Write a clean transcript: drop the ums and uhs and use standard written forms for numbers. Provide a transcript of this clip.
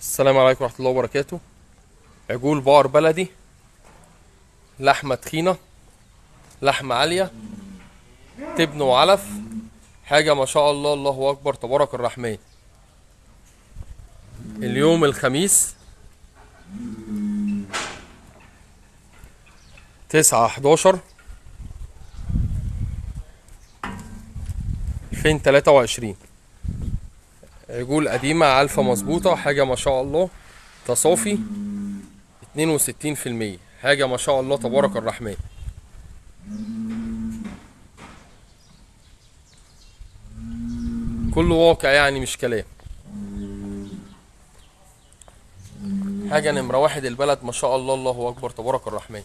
السلام عليكم ورحمة الله وبركاته. عجول بقر بلدي، لحمة تخينة، لحمة عالية، تبن وعلف. حاجة ما شاء الله، الله أكبر تبارك الرحمن. اليوم الخميس 9/11/2023. عجول قديمة علفة مظبوطة، حاجة ما شاء الله. تصافي 62%، حاجة ما شاء الله تبارك الرحمن. كله واقع يعني مش كلام. حاجة نمرة واحد البلد ما شاء الله، الله أكبر تبارك الرحمن.